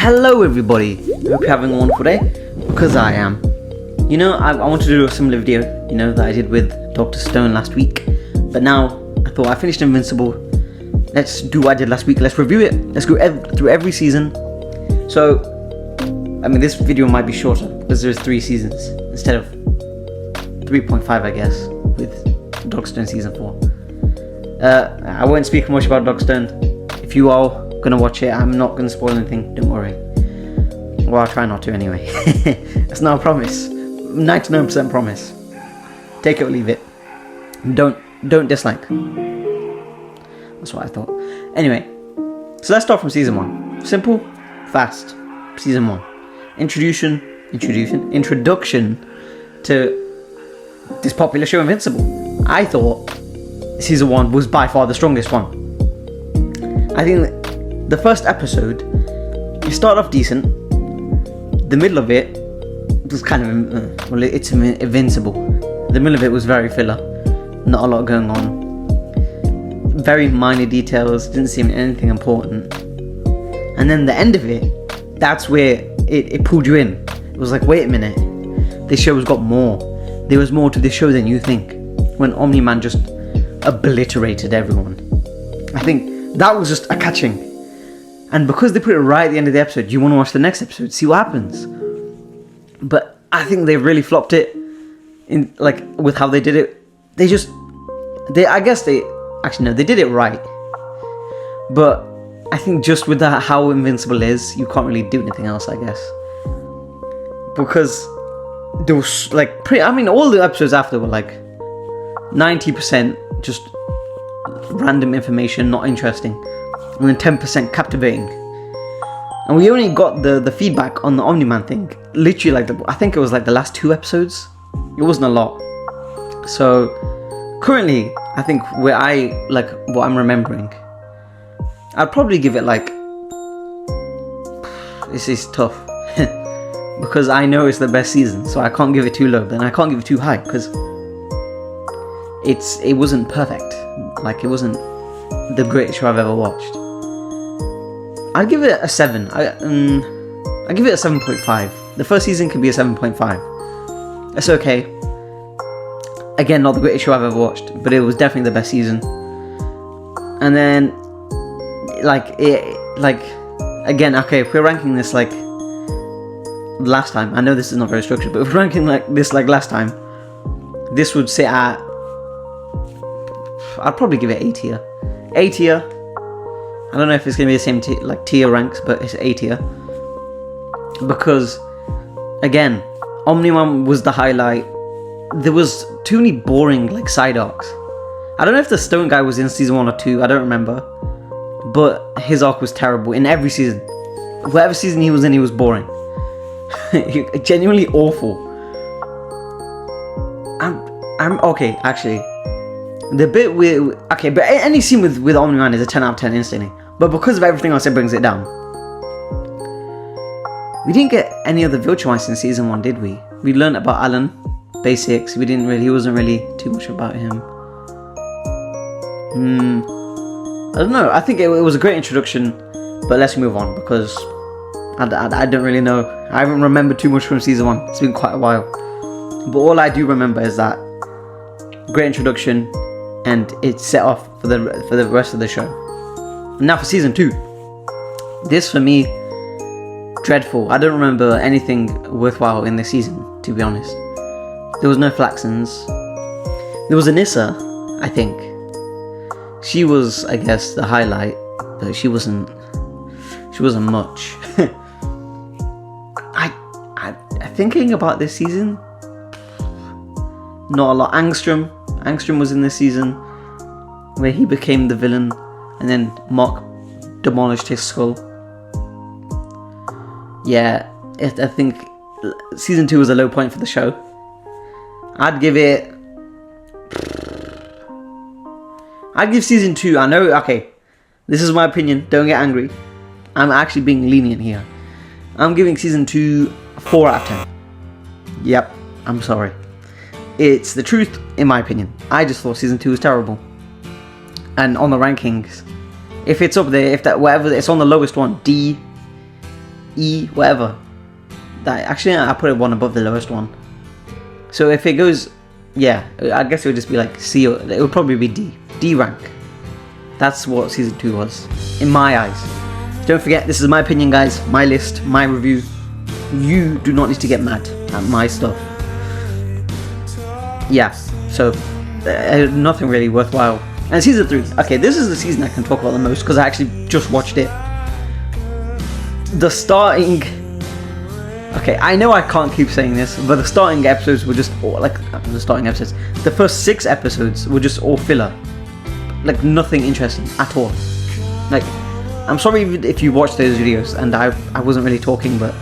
Hello everybody, hope you're having a wonderful day, because I am. You know, I wanted to do a similar video, that I did with Dr. Stone last week, but now I thought I finished Invincible, let's do what I did last week, let's review it, let's go through every season. So, this video might be shorter, because there's 3 seasons, instead of 3.5 I guess, with Dr. Stone Season 4. I won't speak much about Dr. Stone. If you are gonna watch it, I'm not gonna spoil anything, don't worry. Well, I'll try not to anyway. That's not a promise. 99% promise. Take it or leave it. Don't dislike. That's what I thought. Anyway, so let's start from season 1. Simple, fast. Season 1. Introduction to this popular show, Invincible. I thought season 1 was by far the strongest one. I think the first episode, it started off decent. The middle of it was kind of, it's Invincible. The middle of it was very filler. Not a lot going on. Very minor details, didn't seem anything important. And then the end of it, that's where it pulled you in. It was like, wait a minute, this show has got more. There was more to this show than you think. When Omni-Man just obliterated everyone. I think that was just a catching. And because they put it right at the end of the episode, you want to watch the next episode, see what happens. But I think they really flopped it in with how they did it. They did it right. But I think just with how Invincible is, you can't really do anything else, I guess. Because there was all the episodes after were 90% just random information, not interesting. And then 10% captivating. And we only got the feedback on the Omni-Man thing literally I think it was the last 2 episodes. It wasn't a lot. So currently I think what I'm remembering, I'd probably give it this is tough because I know it's the best season, so I can't give it too low, then I can't give it too high because it wasn't perfect. It wasn't the greatest show I've ever watched. I'd give it a 7. I give it a 7.5. The first season could be a 7.5. It's okay. Again, not the greatest show I've ever watched, but it was definitely the best season. And then, again, okay, if we're ranking this last time, I know this is not very structured, but if we're ranking this last time, this would sit at, I'd probably give it A tier. A tier. I don't know if it's going to be the same tier ranks, but it's A tier. Because, again, Omni-Man was the highlight. There was too many boring side arcs. I don't know if the Stone guy was in season 1 or 2, I don't remember. But his arc was terrible in every season. Whatever season he was in, he was boring. Genuinely awful. I'm okay, actually. The bit with but any scene with Omni-Man is a 10 out of 10 instantly. But because of everything else, it brings it down. We didn't get any other Viltrumites in season 1, did we? We learned about Alan, basics. He wasn't really too much about him. I don't know. I think it was a great introduction, but let's move on because I don't really know. I haven't remembered too much from season 1. It's been quite a while. But all I do remember is that great introduction, and it's set off for the rest of the show. Now for season 2, this for me, dreadful. I don't remember anything worthwhile in this season, to be honest. There was no Flaxens. There was Anissa, I think. She was, I guess, the highlight, but she wasn't much. I thinking about this season, not a lot. Angstrom was in this season, where he became the villain, and then Mark demolished his skull. Yeah, I think season 2 was a low point for the show. I'd give season 2, I know, okay, this is my opinion, don't get angry. I'm actually being lenient here. I'm giving season 2 4 out of 10. Yep, I'm sorry. It's the truth, in my opinion. I just thought season 2 was terrible. And on the rankings, if it's up there, whatever, it's on the lowest one, D, E, whatever. Actually, I put it one above the lowest one. So if it goes, yeah, I guess it would just be like C, or it would probably be D rank. That's what season 2 was, in my eyes. Don't forget, this is my opinion, guys, my list, my review. You do not need to get mad at my stuff. Yeah, so nothing really worthwhile. And season 3, okay, this is the season I can talk about the most because I actually just watched it. The starting, okay, I know I can't keep saying this, but the starting episodes were just all, like, the starting episodes, the first 6 episodes were just all filler. Like, nothing interesting at all. Like, I'm sorry if you watched those videos and I wasn't really talking, but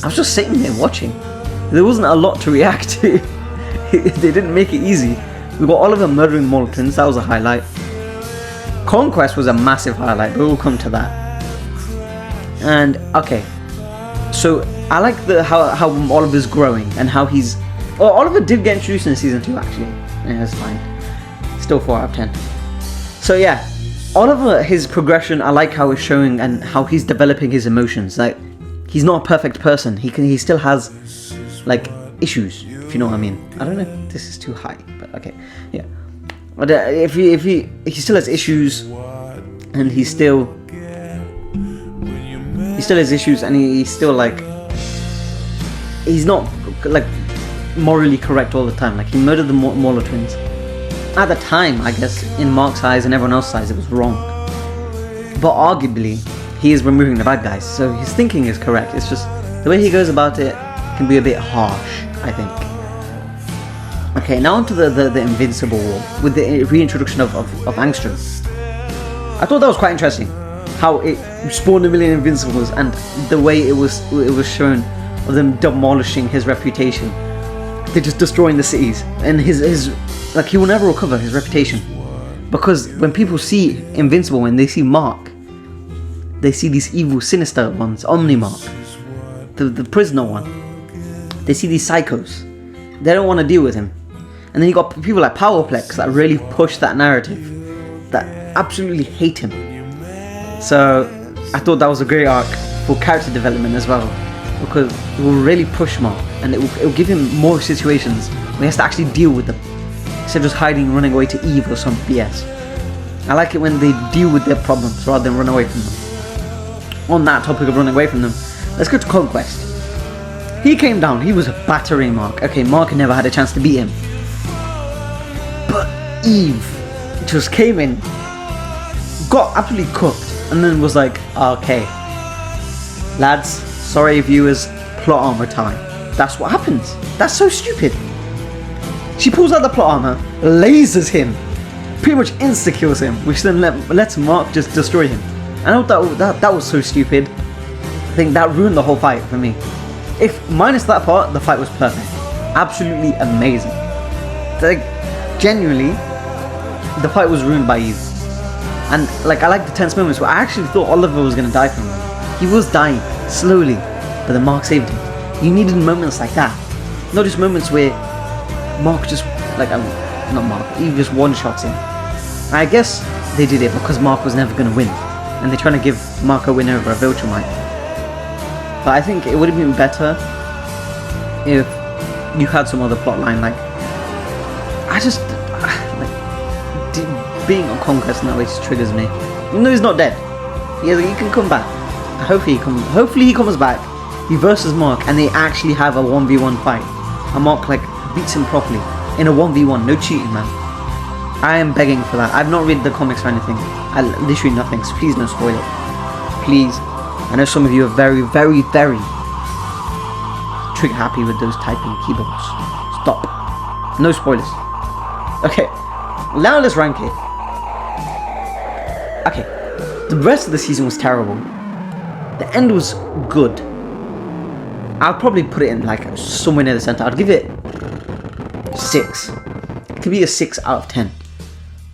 I was just sitting there watching. There wasn't a lot to react to. They didn't make it easy. We got Oliver murdering Molotons, that was a highlight. Conquest was a massive highlight, but we'll come to that. And, okay, so I like how Oliver's growing and how he's... Oh, Oliver did get introduced in season 2, actually. Yeah, that's fine. Still 4 out of 10. So yeah, Oliver, his progression, I like how it's showing and how he's developing his emotions. Like, he's not a perfect person. He still has, like, issues, if you know what I mean. I don't know if this is too high, but okay, yeah. But if he still has issues, and he still has issues, and he's still like, he's not like morally correct all the time. Like, he murdered the Mauler twins. At the time, I guess, in Mark's eyes and everyone else's eyes, it was wrong. But arguably, he is removing the bad guys, so his thinking is correct. It's just the way he goes about it can be a bit harsh, I think. Okay, now onto the Invincible War with the reintroduction of Angstrom. I thought that was quite interesting, how it spawned a million Invincibles and the way it was shown of them demolishing his reputation. They're just destroying the cities, and his like, he will never recover his reputation, because when people see Invincible, when they see Mark, they see these evil, sinister ones, Omni-Mark, the prisoner one. They see these psychos. They don't want to deal with him. And then you got people like Powerplex that really push that narrative, that absolutely hate him. So I thought that was a great arc for character development as well, because it will really push Mark, and it will give him more situations where he has to actually deal with them, instead of just hiding, running away to Eve or some BS. I like it when they deal with their problems rather than run away from them. On that topic of running away from them, let's go to Conquest. He came down, he was battering Mark. Okay, Mark never had a chance to beat him. But Eve just came in, got absolutely cooked, and then was like, okay, lads, sorry viewers, plot armor time. That's what happens. That's so stupid. She pulls out the plot armor, lasers him, pretty much insta-kills him, which then lets Mark just destroy him. I thought that was so stupid. I think that ruined the whole fight for me. If minus that part, the fight was perfect. Absolutely amazing. Like, genuinely, the fight was ruined by Eve. And like, I like the tense moments where I actually thought Oliver was gonna die from him. He was dying slowly, but then Mark saved him. You needed moments like that, not just moments where Mark just not Mark, Eve just one-shots him. I guess they did it because Mark was never gonna win, and they're trying to give Mark a win over a Viltrumite. But I think it would have been better if you had some other plot line. Like, I just being on Conquest in that way just triggers me. Even though he's not dead, he can come back. Hopefully he comes back. He versus Mark, and they actually have a 1v1 fight. And Mark like beats him properly in a 1v1. No cheating, man. I am begging for that. I've not read the comics or anything. Literally nothing. So please don't spoil it. Please. I know some of you are very, very, very trigger happy with those typing keyboards. Stop. No spoilers. Okay. Now let's rank it. Okay. The rest of the season was terrible. The end was good. I'll probably put it in like somewhere near the center. I'd give it 6. It could be a 6 out of 10.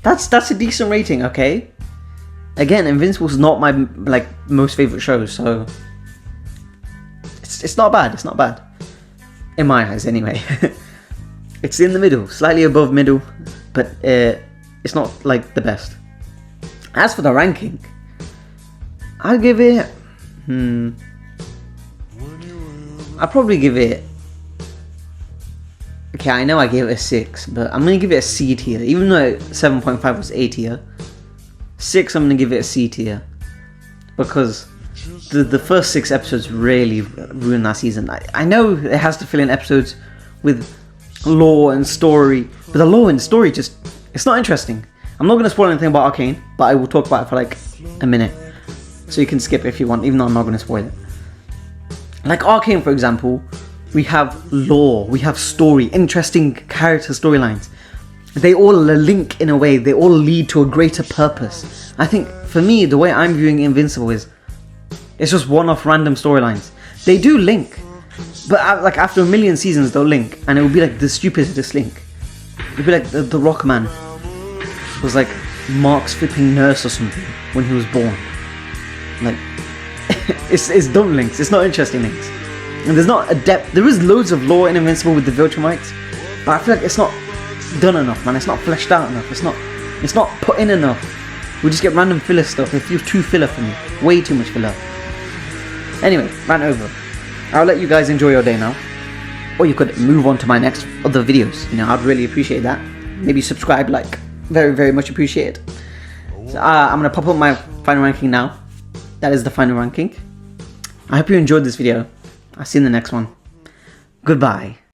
That's a decent rating, okay? Again, Invincible's not my like most favorite show, so it's not bad. It's not bad in my eyes, anyway. It's in the middle, slightly above middle, but it's not like the best. As for the ranking, I'll give it I'll probably give it... Okay, I know I gave it a 6, but I'm going to give it a C tier. Even though 7.5 was A tier, 6 I'm going to give it a C tier. Because the first 6 episodes really ruined that season. I know it has to fill in episodes with lore and story, but the lore and story just... It's not interesting. I'm not going to spoil anything about Arcane, but I will talk about it for like a minute. So you can skip if you want, even though I'm not going to spoil it. Like Arcane, for example, we have lore, we have story, interesting character storylines. They all link in a way, they all lead to a greater purpose. I think, for me, the way I'm viewing Invincible is, it's just one-off random storylines. They do link, but like after a million seasons they'll link, and it will be like the stupidest link. It would be like the Rockman was like Mark's flipping nurse or something when he was born. Like, it's dumb links, it's not interesting links. And there's not a depth. There is loads of lore in Invincible with the Viltrumites, but I feel like it's not done enough, man. It's not fleshed out enough. It's not put in enough. We just get random filler stuff. It feels too filler for me. Way too much filler. Anyway, rant over. I'll let you guys enjoy your day now. Or you could move on to my next other videos. You know, I'd really appreciate that. Maybe subscribe, like, very, very much appreciate it. So, I'm going to pop up my final ranking now. That is the final ranking. I hope you enjoyed this video. I'll see you in the next one. Goodbye.